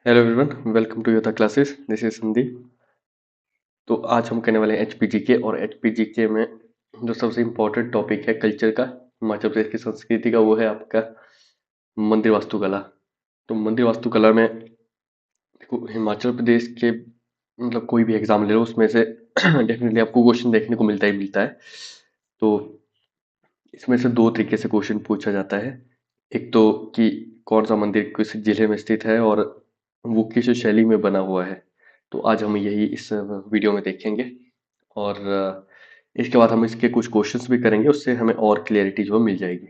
Hello everyone, welcome to yoga classes. This is Sandeep. तो आज हम करने वाले हैं एचपीजीके। और एचपीजीके में जो सबसे इम्पोर्टेंट टॉपिक है कल्चर का, हिमाचल प्रदेश की संस्कृति का, वो है आपका मंदिर वास्तुकला। तो मंदिर वास्तुकला में देखो, हिमाचल प्रदेश के मतलब कोई भी एग्जाम ले लो उसमें से डेफिनेटली आपको क्वेश्चन देखने को मिलता ही मिलता है। तो इसमें से दो तरीके से क्वेश्चन पूछा जाता है। एक तो कि कौन सा मंदिर किस जिले में स्थित है और वो किस शैली में बना हुआ है। तो आज हम यही इस वीडियो में देखेंगे। और इसके बाद हम इसके कुछ क्वेश्चंस भी करेंगे, उससे हमें और क्लियरिटी जो है मिल जाएगी।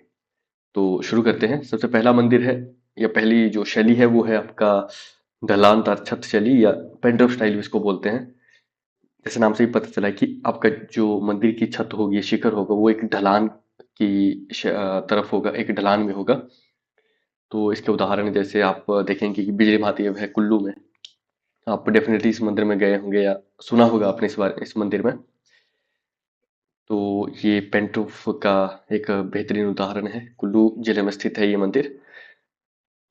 तो शुरू करते हैं। सबसे पहला मंदिर है, या पहली जो शैली है, वो है आपका ढलान तार छत शैली या पेंडोफ स्टाइल इसको बोलते हैं। जैसे नाम से ही पता चला है कि आपका जो मंदिर की छत होगी, शिखर होगा, वो एक ढलान की तरफ होगा, एक ढलान में होगा। तो इसके उदाहरण जैसे आप देखेंगे कि बिजली महादेव है कुल्लू में। आप डेफिनेटली इस मंदिर में गए होंगे या सुना होगा आपने इस बार इस मंदिर में। तो ये पेंटोफ का एक बेहतरीन उदाहरण है, कुल्लू जिले में स्थित है ये मंदिर।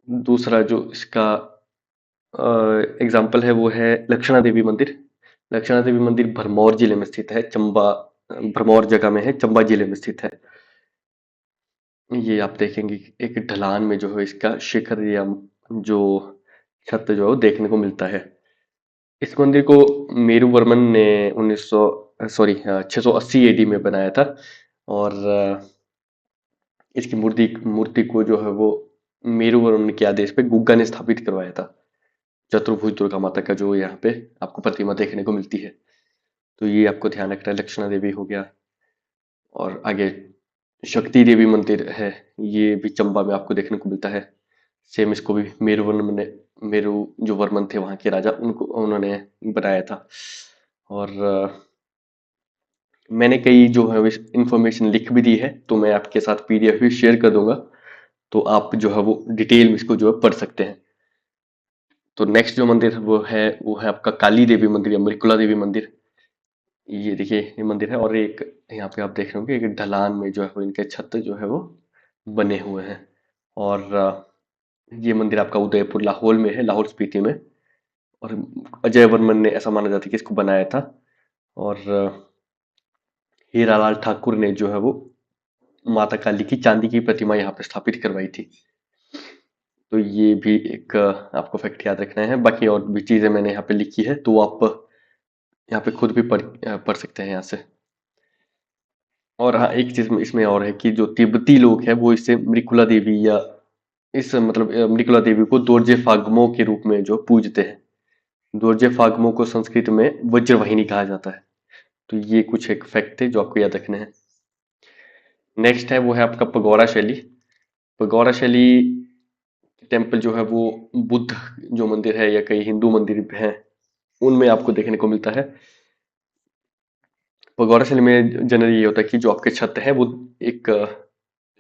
दूसरा जो इसका एग्जाम्पल है वो है लक्षणा देवी मंदिर। लक्षणा देवी मंदिर भरमौर जिले में स्थित है, चंबा भरमौर जगह में है, चंबा जिले में स्थित है। ये आप देखेंगे कि एक ढलान में जो है इसका शिखर या जो छत जो है वो देखने को मिलता है। इस मंदिर को मेरू वर्मन ने 1900 सॉरी 680 एडी में बनाया था। और इसकी मूर्ति मूर्ति को जो है वो मेरू वर्मन के आदेश पे गुग्गा ने स्थापित करवाया था। चतुर्भुज दुर्गा माता का जो यहाँ पे आपको प्रतिमा देखने को मिलती है। तो ये आपको ध्यान रखना है, लक्षणा देवी हो गया। और आगे शक्ति देवी मंदिर है, ये भी चंबा में आपको देखने को मिलता है। सेम इसको भी मेरू वर्मन ने, मेरू जो वर्मन थे वहां के राजा, उनको उन्होंने बनाया था। और मैंने कई जो है इंफॉर्मेशन लिख भी दी है, तो मैं आपके साथ पीडीएफ भी शेयर कर दूंगा। तो आप जो है वो डिटेल में इसको जो है पढ़ सकते हैं। तो नेक्स्ट जो मंदिर वो है आपका काली देवी मंदिर या मृकुला देवी मंदिर। ये देखिए ये मंदिर है, और एक यहाँ पे आप देख रहे होंगे एक ढलान में जो है वो इनके छत जो है वो बने हुए हैं। और ये मंदिर आपका उदयपुर लाहौल में है, लाहौल स्पीति में। और अजय वर्मन ने, ऐसा माना जाता है कि इसको बनाया था। और हीरालाल ठाकुर ने जो है वो माता काली की चांदी की प्रतिमा यहाँ पे स्थापित करवाई थी। तो ये भी एक आपको फैक्ट याद रखना है। बाकी और भी चीजें मैंने यहाँ पे लिखी है, तो आप यहाँ पे खुद भी पढ़ सकते हैं यहाँ से। और हाँ, एक चीज इसमें और है कि जो तिब्बती लोग हैं वो इसे मृकुला देवी या इस मतलब मृकुला देवी को दोरजे फागमो के रूप में जो पूजते हैं। दोरजे फागमो को संस्कृत में वज्रवाहिनी कहा जाता है। तो ये कुछ एक फैक्ट थे जो आपको याद रखने हैं। नेक्स्ट है वो है आपका पगोड़ा शैली। पगोड़ा शैली टेम्पल जो है वो बुद्ध जो मंदिर है या कई हिंदू मंदिर हैं उनमें आपको देखने को मिलता है। पगोड़ा शैली में जनरली ये होता है कि जो आपके छत है वो एक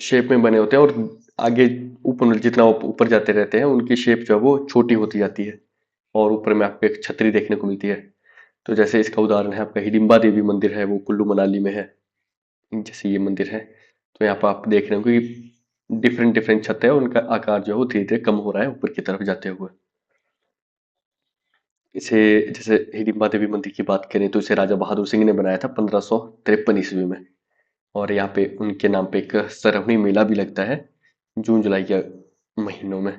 शेप में बने होते हैं, और आगे ऊपर जितना ऊपर जाते रहते हैं उनकी शेप जो है वो छोटी होती जाती है, और ऊपर में आपको एक छतरी देखने को मिलती है। तो जैसे इसका उदाहरण है आपका हिडिंबा देवी मंदिर है, वो कुल्लू मनाली में है। जैसे ये मंदिर है, तो यहाँ पर आप देख रहे हो कि डिफरेंट डिफरेंट छत है, उनका आकार जो है वो धीरे धीरे कम हो रहा है ऊपर की तरफ जाते हुए। इसे जैसे हिडिंबा देवी मंदिर की बात करें तो इसे राजा बहादुर सिंह ने बनाया था 1553 ईस्वी में। और यहाँ पे उनके नाम पे एक सरहुणी मेला भी लगता है जून जुलाई के महीनों में।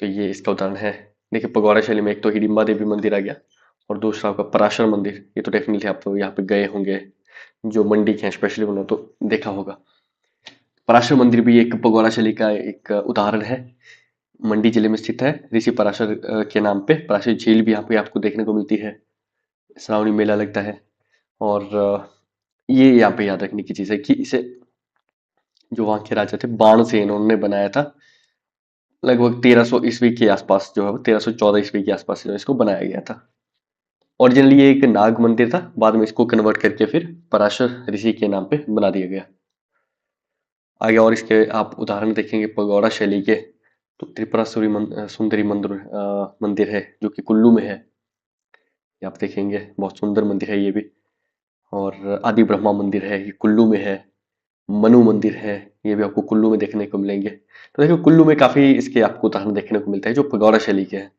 तो ये इसका उदाहरण है। देखिए पगौड़ा शैली में एक तो हिडिंबा देवी मंदिर आ गया, और दूसरा आपका पराशर मंदिर। ये तो डेफिनेटली आप तो यहाँ पे गए होंगे, जो मंडी के हैं स्पेशली उन्होंने तो देखा होगा। पराशर मंदिर भी एक पगौड़ा शैली का एक उदाहरण है। मंडी जिले में स्थित है, ऋषि पराशर के नाम पे। पराशर झील भी यहाँ पे आपको देखने को मिलती है, श्रावणी मेला लगता है। और ये यहाँ पे याद रखने की चीज है कि इसे जो वहाँ के राजा थे बाणसेन, उन्होंने बनाया था लगभग 1300 ईस्वी के आसपास, जो है 1314 ईस्वी के आसपास जो इसको बनाया गया था। ओरिजिनली ये एक नाग मंदिर था, बाद में इसको कन्वर्ट करके फिर पराशर ऋषि के नाम पे बना दिया गया। आगे और इसके आप उदाहरण देखेंगे पगौड़ा शैली के, तो त्रिपुरा सुंदरी मंदिर है जो कि कुल्लू में है। ये आप देखेंगे बहुत सुंदर मंदिर है ये भी। और आदि ब्रह्मा मंदिर है, ये कुल्लू में है। मनु मंदिर है, ये भी आपको कुल्लू में देखने को मिलेंगे। तो देखो कुल्लू में काफी इसके आपको उदाहरण देखने को मिलते हैं जो पगौड़ा शैली के हैं।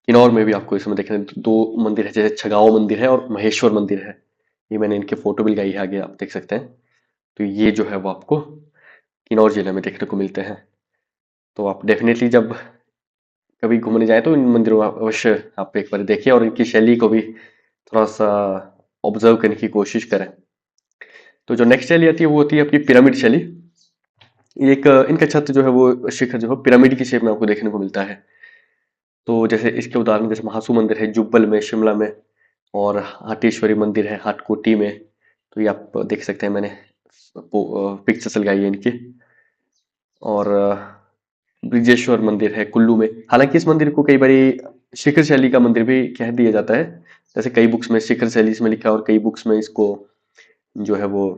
किन्नौर में भी आपको इसमें देखने दो मंदिर है, जैसे छगाओ मंदिर है और महेश्वर मंदिर है। ये मैंने इनके फोटो भी लगाई है, आगे आप देख सकते हैं। तो ये जो है वो आपको किन्नौर जिले में देखने को मिलते हैं। तो आप डेफिनेटली जब कभी घूमने जाए तो इन मंदिरों में अवश्य आप एक बार देखिए और इनकी शैली को भी थोड़ा सा ऑब्जर्व करने की कोशिश करें। तो जो नेक्स्ट शैली आती है वो होती है आपकी पिरामिड शैली। ये एक इनका छत जो है वो शिखर जो है पिरामिड की शेप में आपको देखने को मिलता है। तो जैसे इसके उदाहरण जैसे महासू मंदिर है जुब्बल में, शिमला में, और हाटेश्वरी मंदिर है हाटकोटी में। तो ये आप देख सकते हैं, मैंने पिक्चर्स लगाई है इनकी। और ब्रिजेश्वर मंदिर है कुल्लू में। हालांकि इस मंदिर को कई बारी शिखर शैली का मंदिर भी कह दिया जाता है। जैसे कई बुक्स में शिखर शैली इसमें लिखा है और कई बुक्स में इसको जो है वो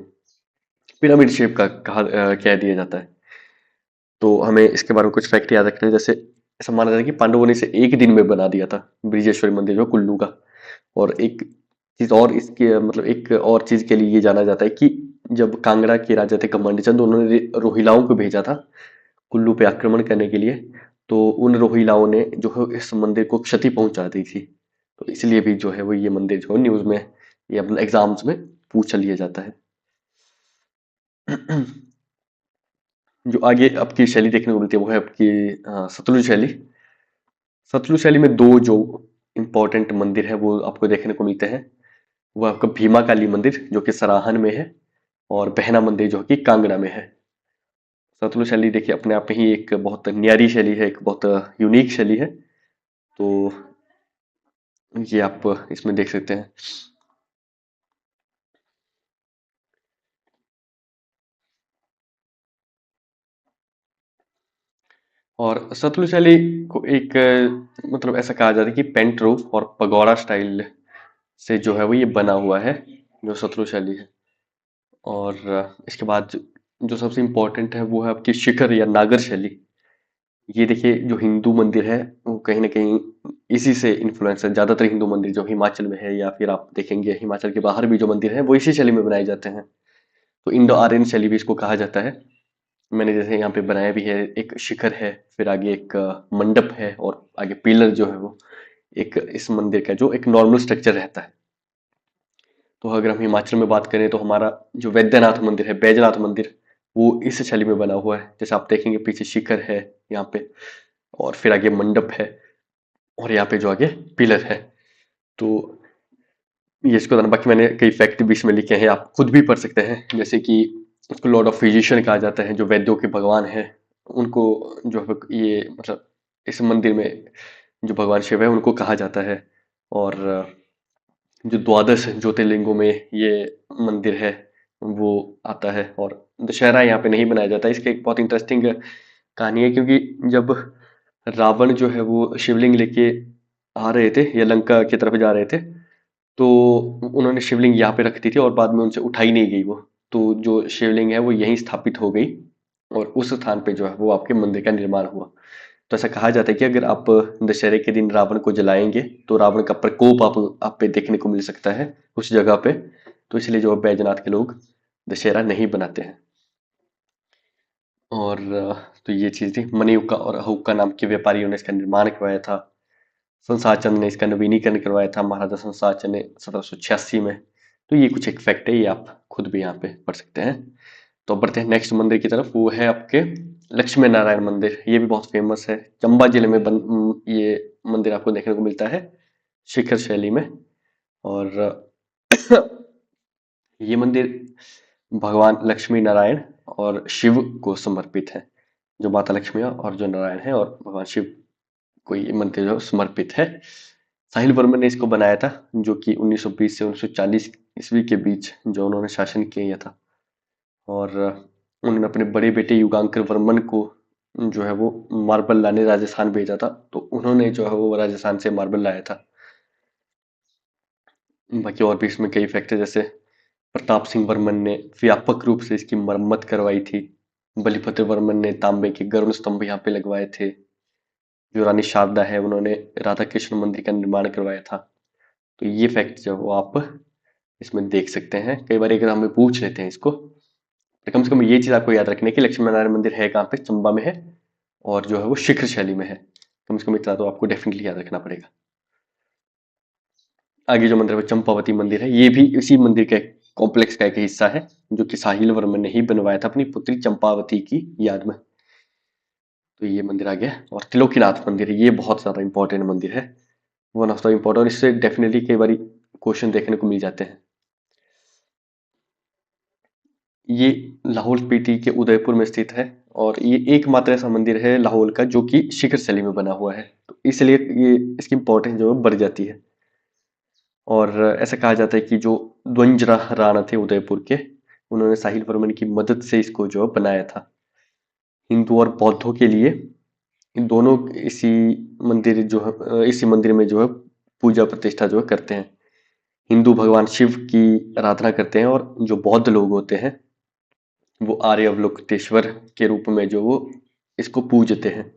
पिरामिड शेप का कह दिया जाता है। तो हमें इसके बारे में कुछ फैक्ट याद रखने हैं। जैसे ऐसा माना जाता है कि पांडवों ने इसे एक दिन में बना दिया था, ब्रिजेश्वरी मंदिर जो कुल्लू का। और एक चीज और इसके मतलब एक और चीज के लिए ये जाना जाता है कि जब कांगड़ा के राजा थे कमांडी चंद, उन्होंने रोहिलाओं को भेजा था कुल्लू पे आक्रमण करने के लिए। तो उन रोहिलाओं ने जो है इस मंदिर को क्षति पहुंचा दी थी। तो इसलिए भी जो है वो ये मंदिर जो है न्यूज में या मतलब एग्जाम्स में पूछ लिया जाता है। जो आगे आपकी शैली देखने को मिलती है वो है आपकी सतलुज शैली। सतलुज शैली में दो जो इम्पोर्टेंट मंदिर है वो आपको देखने को मिलते हैं। वो आपका भीमा काली मंदिर जो कि सराहन में है, और बहना मंदिर जो कि कांगड़ा में है। सतलुज शैली देखिए अपने आप में ही एक बहुत न्यारी शैली है, एक बहुत यूनिक शैली है। तो ये आप इसमें देख सकते हैं। और सतलुज शैली को एक मतलब ऐसा कहा जाता है कि पेंट रूफ और पगोड़ा स्टाइल से जो है वो ये बना हुआ है, जो शत्रुशैली है। और इसके बाद जो सबसे इम्पोर्टेंट है वो है आपकी शिखर या नागर शैली। ये देखिए जो हिंदू मंदिर है वो कहीं ना कहीं इसी से इन्फ्लुएंस है। ज्यादातर हिंदू मंदिर जो हिमाचल में है या फिर आप देखेंगे हिमाचल के बाहर भी जो मंदिर है वो इसी शैली में बनाए जाते हैं। तो इंडो आर्यन शैली भी इसको कहा जाता है। मैंने जैसे यहाँ पे बनाया भी है, एक शिखर है, फिर आगे एक मंडप है, और आगे पिलर जो है वो एक इस मंदिर का जो एक नॉर्मल स्ट्रक्चर रहता है। तो अगर हम हिमाचल में बात करें तो हमारा जो वैद्यनाथ मंदिर है, बैजनाथ मंदिर, वो इस शैली में बना हुआ है। जैसे आप देखेंगे पीछे शिखर है यहाँ पे, और फिर आगे मंडप है, और यहाँ पे जो आगे पिलर है। तो ये इसको जाना, बाकी मैंने कई फैक्ट भी इसमें लिखे हैं, आप खुद भी पढ़ सकते हैं। जैसे कि उसको लॉर्ड ऑफ फिजिशियन कहा जाता है, जो वैद्यों के भगवान है। उनको जो है ये मतलब इस मंदिर में जो भगवान शिव है उनको कहा जाता है। और जो द्वादश ज्योतिर्लिंगों में ये मंदिर है वो आता है। और दशहरा यहाँ पे नहीं बनाया जाता। इसकी एक बहुत इंटरेस्टिंग कहानी है, क्योंकि जब रावण जो है वो शिवलिंग लेके आ रहे थे या लंका की तरफ जा रहे थे, तो उन्होंने शिवलिंग यहाँ पे रख दी थी और बाद में उनसे उठाई नहीं गई वो। तो जो शिवलिंग है वो यहीं स्थापित हो गई, और उस स्थान पे जो है वो आपके मंदिर का निर्माण हुआ। तो ऐसा कहा जाता है कि अगर आप दशहरे के दिन रावण को जलाएंगे तो रावण का प्रकोप आप पे देखने को मिल सकता है उस जगह पे। तो इसलिए जो बैजनाथ के लोग दशहरा नहीं बनाते हैं। और तो ये चीज थी। मणिहुक्का और हुक्का नाम के व्यापारियों ने इसका निर्माण करवाया था। संसार चंद ने इसका नवीनीकरण करवाया था, महाराजा संसार चंद ने 1786 में। तो ये कुछ एक फैक्ट है, ये आप खुद भी यहाँ पे पढ़ सकते हैं। तो अब बढ़ते हैं नेक्स्ट मंदिर की तरफ, वो है आपके लक्ष्मी नारायण मंदिर। ये भी बहुत फेमस है, चंबा जिले में ये मंदिर आपको देखने को मिलता है शिखर शैली में। और ये मंदिर भगवान लक्ष्मी नारायण और शिव को समर्पित है। जो माता लक्ष्मी और जो नारायण है और भगवान शिव को ये मंदिर जो समर्पित है। साहिल वर्मन ने इसको बनाया था, जो कि 1920 से 1940 ईस्वी के बीच जो उन्होंने शासन किया था। और उन्होंने अपने बड़े बेटे युगांकर वर्मन को जो है वो मार्बल लाने राजस्थान भेजा था। तो उन्होंने जो है वो राजस्थान से मार्बल लाया था। बाकी और भी इसमें कई फैक्टर, जैसे प्रताप सिंह वर्मन ने व्यापक रूप से इसकी मरम्मत करवाई थी। बलिभद्र वर्मन ने तांबे के गरुड़ स्तंभ यहाँ पे लगवाए थे। जो रानी शारदा है उन्होंने राधा कृष्ण मंदिर का निर्माण करवाया था। तो ये फैक्ट जो वो आप इसमें देख सकते हैं। कई बार एग्जाम में पूछ लेते हैं इसको, तो कम से कम ये चीज आपको याद रखनी है कि लक्ष्मी नारायण मंदिर है कहाँ पे, चंबा में है, और जो है वो शिखर शैली में है। कम से कम इतना तो आपको डेफिनेटली याद रखना पड़ेगा। आगे जो मंदिर है वो चंपावती मंदिर है। ये भी इसी मंदिर का कॉम्प्लेक्स का एक हिस्सा है, जो कि साहिल वर्मन ने ही बनवाया था अपनी पुत्री चंपावती की याद में। तो ये मंदिर आ गया। और त्रिलोकीनाथ मंदिर, ये बहुत ज्यादा इंपॉर्टेंट मंदिर है, वन ऑफ द इम्पोर्टेंट, और इससे डेफिनेटली कई बार क्वेश्चन देखने को मिल जाते हैं। ये लाहौल स्पीति के उदयपुर में स्थित है, और ये एकमात्र ऐसा मंदिर है लाहौल का जो कि शिखर शैली में बना हुआ है, तो इसलिए ये इसकी इंपॉर्टेंस जो है बढ़ जाती है। और ऐसा कहा जाता है कि जो द्वंजरा राणा थे उदयपुर के, उन्होंने साहिल वर्मन की मदद से इसको जो बनाया था। हिंदू और बौद्धों के लिए इन दोनों इसी मंदिर जो है, इसी मंदिर में जो है पूजा प्रतिष्ठा जो है करते हैं। हिंदू भगवान शिव की आराधना करते हैं, और जो बौद्ध लोग होते हैं वो आर्य अवलोकितेश्वर के रूप में जो वो इसको पूजते हैं।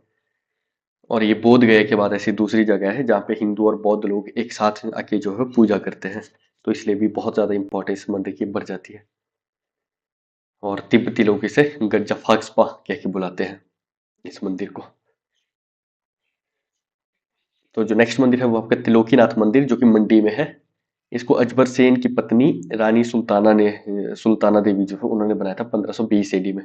और ये बोध गया के बाद ऐसी दूसरी जगह है जहाँ पे हिंदू और बौद्ध लोग एक साथ आके जो है पूजा करते हैं, तो इसलिए भी बहुत ज्यादा इंपॉर्टेंस मंदिर की बढ़ जाती है। और तिब्बती लोग इसे गज्जा फाक्सपा कह के बुलाते हैं इस मंदिर को। तो जो नेक्स्ट मंदिर है वो आपका त्रिलोकीनाथ मंदिर, जो कि मंडी में है। इसको अजबर सेन की पत्नी रानी सुल्ताना देवी जो है उन्होंने बनाया था 1520 एडी में।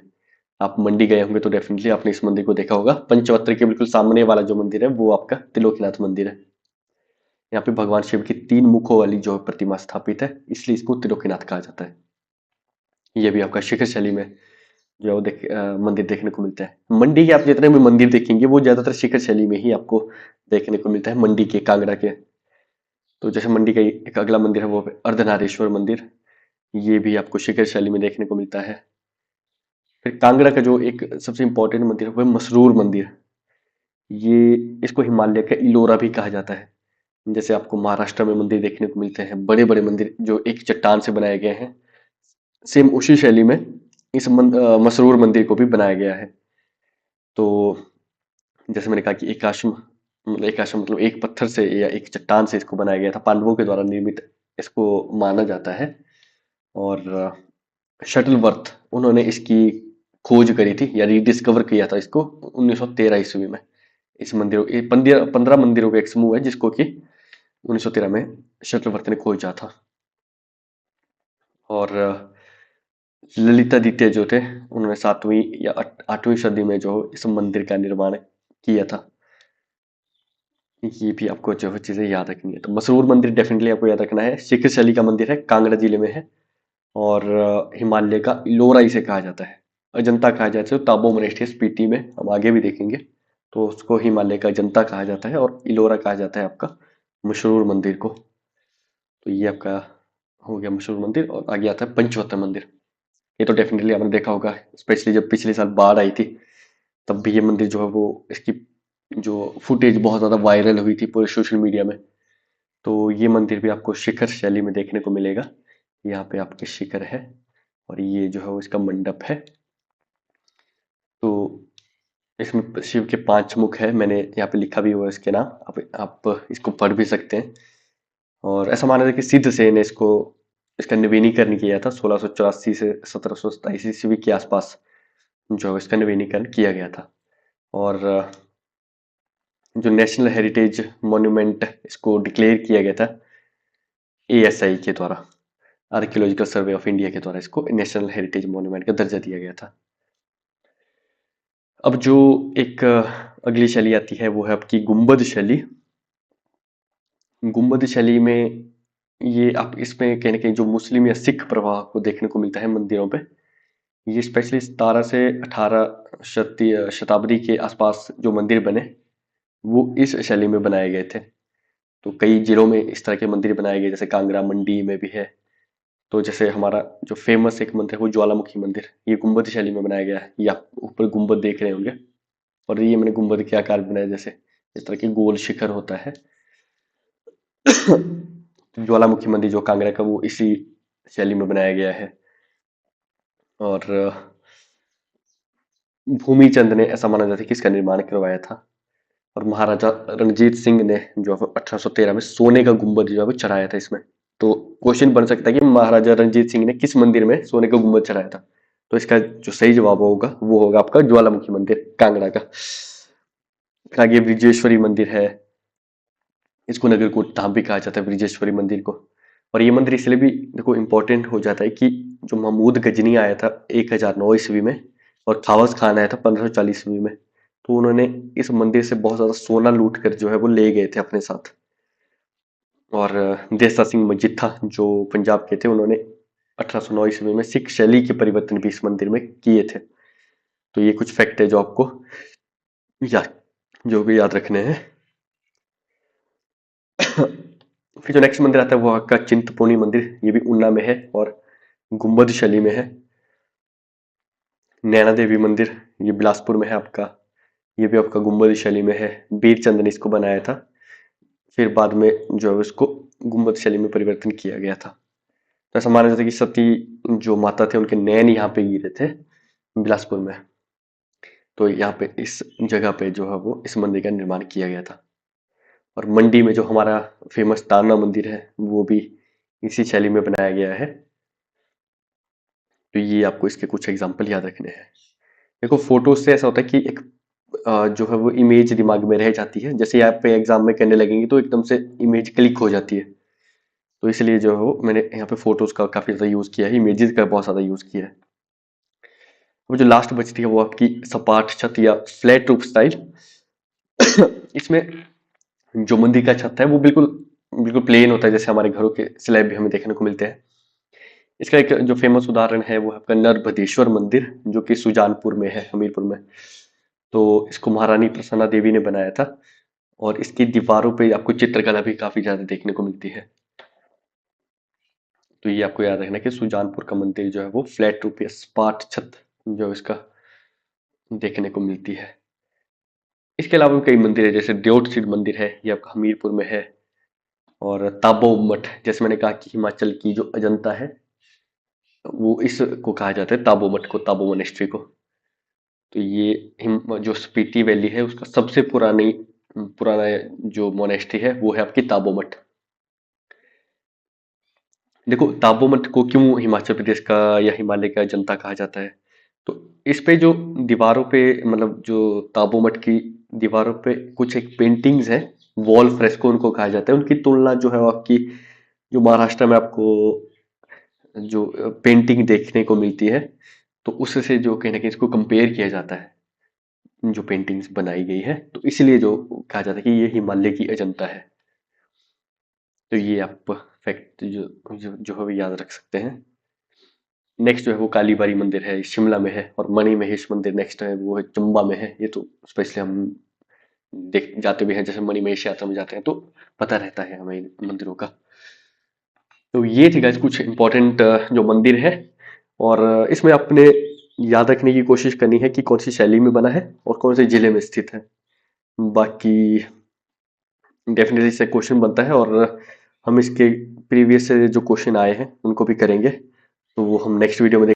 आप मंडी गए होंगे तो डेफिनेटली आपने इस मंदिर को देखा होगा। पंचवत्र के बिल्कुल सामने वाला जो मंदिर है वो आपका त्रिलोकीनाथ मंदिर है। यहाँ पे भगवान शिव की 3 मुखों वाली जो प्रतिमा स्थापित है, इसलिए इसको त्रिलोकीनाथ कहा जाता है। ये भी आपका शिखर शैली में जो है वो मंदिर देखने को मिलता है। मंडी के आप जितने भी मंदिर देखेंगे वो ज्यादातर शिखर शैली में ही आपको देखने को मिलता है, मंडी के, कांगड़ा के। तो जैसे मंडी का एक अगला मंदिर है वो अर्धनारीश्वर मंदिर, ये भी आपको शिखर शैली में देखने को मिलता है। फिर कांगड़ा का जो एक सबसे इंपॉर्टेंट मंदिर है वो है मसरूर मंदिर। ये इसको हिमालय का इलोरा भी कहा जाता है। जैसे आपको महाराष्ट्र में मंदिर देखने को मिलते हैं, बड़े बड़े मंदिर जो एक चट्टान से बनाए गए हैं, सेम उसी शैली में इस मसरूर मंदिर को भी बनाया गया है। तो जैसे मैंने कहा कि एकाश्म मतलब एक पत्थर से या एक चट्टान से इसको बनाया गया था, पांडवों के द्वारा निर्मित इसको माना जाता है। और शटलवर्थ उन्होंने इसकी खोज करी थी या रिडिस्कवर किया था इसको 1913 ईस्वी में। इस मंदिरों 15 मंदिरों का एक समूह है जिसको कि 1913 में शटलवर्थ ने खोजा था। और ललितादित्य जो थे उन्होंने 7वीं या 8वीं सदी में जो इस मंदिर का निर्माण किया था। ये भी आपको जो है चीजें याद रखनी है। तो मसरूर मंदिर डेफिनेटली आपको याद रखना है। शिखर शैली का मंदिर है, कांगड़ा जिले में है, और हिमालय का इलोरा इसे कहा जाता है। अजंता कहा जाता है तो ताबो मोनेस्ट्री स्पीति में हम आगे भी देखेंगे, तो उसको हिमालय का अजंता कहा जाता है, और इलोरा कहा जाता है आपका मशहूर मंदिर को। तो ये आपका हो गया मशहूर मंदिर। और आगे आता है पंचवत्र मंदिर। ये तो डेफिनेटली आपने देखा होगा, स्पेशली जब पिछले साल बाढ़ आई थी तब भी ये मंदिर जो है वो इसकी जो फुटेज बहुत ज्यादा वायरल हुई थी पूरे सोशल मीडिया में। तो ये मंदिर भी आपको शिखर शैली में देखने को मिलेगा। यहाँ पे आपके शिखर है, और ये जो है वो इसका मंडप है। तो इसमें शिव के 5 मुख है, मैंने यहाँ पे लिखा भी हुआ है इसके नाम, आप इसको पढ़ भी सकते हैं। और ऐसा माना जाता है कि सिद्धसेन ने इसको इसका नवीनीकरण किया था 1684 से 1727 ईस्वी के आसपास, जो इसका नवीनीकरण किया गया था। और जो नेशनल हेरिटेज मॉन्यूमेंट इसको डिक्लेयर किया गया था ASI के द्वारा, आर्कियोलॉजिकल सर्वे ऑफ इंडिया के द्वारा इसको नेशनल हेरिटेज मॉन्यूमेंट का दर्जा दिया गया था। अब जो एक अगली शैली आती है वो है आपकी गुंबद शैली। गुंबद शैली में ये आप इसमें कहीं ना कहीं जो मुस्लिम या सिख प्रभाव को देखने को मिलता है मंदिरों पे। ये स्पेशली 17 से 18 शताब्दी के आसपास जो मंदिर बने वो इस शैली में बनाए गए थे। तो कई जिलों में इस तरह के मंदिर बनाए गए, जैसे कांगड़ा मंडी में भी है। तो जैसे हमारा जो फेमस एक मंदिर है वो ज्वालामुखी मंदिर, ये गुंबद शैली में बनाया गया है। ये आप ऊपर गुंबद देख रहे होंगे, और ये मैंने गुंबद के आकार में बनाया, जैसे इस तरह के गोल शिखर होता है। ज्वालामुखी मंदिर जो कांगड़ा का वो इसी शैली में बनाया गया है। और भूमि चंद ने ऐसा माना जाता है कि इसका निर्माण करवाया था। और महाराजा रणजीत सिंह ने जो 1813 में सोने का गुंबद जो है वो चढ़ाया था इसमें। तो क्वेश्चन बन सकता है कि महाराजा रणजीत सिंह ने किस मंदिर में सोने का गुम्बद चढ़ाया था। तो इसका जो सही जवाब होगा वो होगा आपका ज्वालामुखी मंदिर कांगड़ा का। आगे ब्रिजेश्वरी मंदिर है, इसको नगरकोट धाम भी कहा जाता है ब्रिजेश्वरी मंदिर को। और ये मंदिर इसलिए भी देखो इम्पोर्टेंट हो जाता है कि जो महमूद गजनी आया था 1009 ईस्वी में और खावस खान आया था 1540 ईस्वी में, तो उन्होंने इस मंदिर से बहुत ज्यादा सोना लूट कर जो है वो ले गए थे अपने साथ। और देसा सिंह मजीठा जो पंजाब के थे, उन्होंने 1809 ईस्वी में सिख शैली के परिवर्तन भी इस मंदिर में किए थे। तो ये कुछ फैक्ट है जो आपको याद रखने हैं। फिर जो नेक्स्ट मंदिर आता है वो आपका चिंतपूर्णी मंदिर, ये भी ऊना में है और गुम्बद शैली में है। नैना देवी मंदिर ये बिलासपुर में है आपका, ये भी आपका गुम्बद शैली में है। बीरचंद ने इसको बनाया था, फिर बाद में जो है उसको गुम्बद शैली में परिवर्तन किया गया था। तो ऐसा माना जाता है कि सती जो माता थे उनके नैन यहाँ पे गिरे थे बिलासपुर में, तो यहाँ पे इस जगह पे जो है वो इस मंदिर का निर्माण किया गया था। और मंडी में जो हमारा फेमस ताना मंदिर है वो भी इसी शैली में बनाया गया है। तो ये आपको इसके कुछ एग्जाम्पल याद रखने हैं। देखो फोटो से ऐसा होता है कि एक जो है वो इमेज दिमाग में रह जाती है, जैसे यहाँ पे एग्जाम में करने लगेंगे तो एकदम से इमेज क्लिक हो जाती है। तो इसलिए जो है वो मैंने यहाँ पे फोटोज का काफी ज्यादा यूज किया है, इमेजेस का बहुत ज्यादा यूज किया है। वो जो लास्ट बचती है वो आपकी सपाट छत या फ्लैट रूफ स्टाइल। इसमें जो मंदिर का छत है वो बिल्कुल बिल्कुल प्लेन होता है, जैसे हमारे घरों के स्लैब भी हमें देखने को मिलते हैं। इसका एक जो फेमस उदाहरण है वो है आपका नरभदेश्वर मंदिर, जो कि सुजानपुर में है, हमीरपुर में। तो इसको महारानी प्रसन्ना देवी ने बनाया था और इसकी दीवारों पे आपको चित्रकला भी काफी ज्यादा देखने को मिलती है। तो ये आपको याद रखना कि सुजानपुर का मंदिर जो है वो फ्लैट रूप या सपाट छत जो इसका देखने को मिलती है। इसके अलावा भी कई मंदिर है, जैसे द्योट सिद्ध मंदिर है, ये आपका हमीरपुर में है। और ताबो मठ, जैसे मैंने कहा कि हिमाचल की जो अजंता है वो इसको कहा जाता है ताबो मठ को, ताबो मोनेस्ट्री को। तो ये जो स्पीति वैली है उसका सबसे पुराना जो मोनेस्ट्री है वो है आपकी ताबो मठ। देखो ताबो मठ को क्यों हिमाचल प्रदेश का या हिमालय का अजंता कहा जाता है, तो इस पे जो दीवारों पे मतलब जो ताबो मठ की दीवारों पे कुछ एक पेंटिंग्स है, वॉल फ्रेस्को उनको कहा जाता है, उनकी तुलना जो है वो आपकी जो महाराष्ट्र में आपको जो पेंटिंग देखने को मिलती है, तो उससे जो कहीं ना कहीं इसको कंपेयर किया जाता है जो पेंटिंग्स बनाई गई है, तो इसलिए जो कहा जाता है कि ये हिमालय की अजंता है। तो ये आप फैक्ट जो है वो याद रख सकते हैं। नेक्स्ट जो है वो कालीबारी मंदिर है, शिमला में है। और मणि महेश मंदिर नेक्स्ट है, वो है चंबा में है। ये तो स्पेशली हम देख जाते भी हैं, जैसे मणि महेश यात्रा में जाते हैं तो पता रहता है हमें इन मंदिरों का। तो ये थी गाइस कुछ इंपॉर्टेंट जो मंदिर है, और इसमें अपने याद रखने की कोशिश करनी है कि कौन सी शैली में बना है और कौन से जिले में स्थित है। बाकी डेफिनेटली इससे क्वेश्चन बनता है, और हम इसके प्रीवियस से जो क्वेश्चन आए हैं उनको भी करेंगे, तो वो हम नेक्स्ट वीडियो में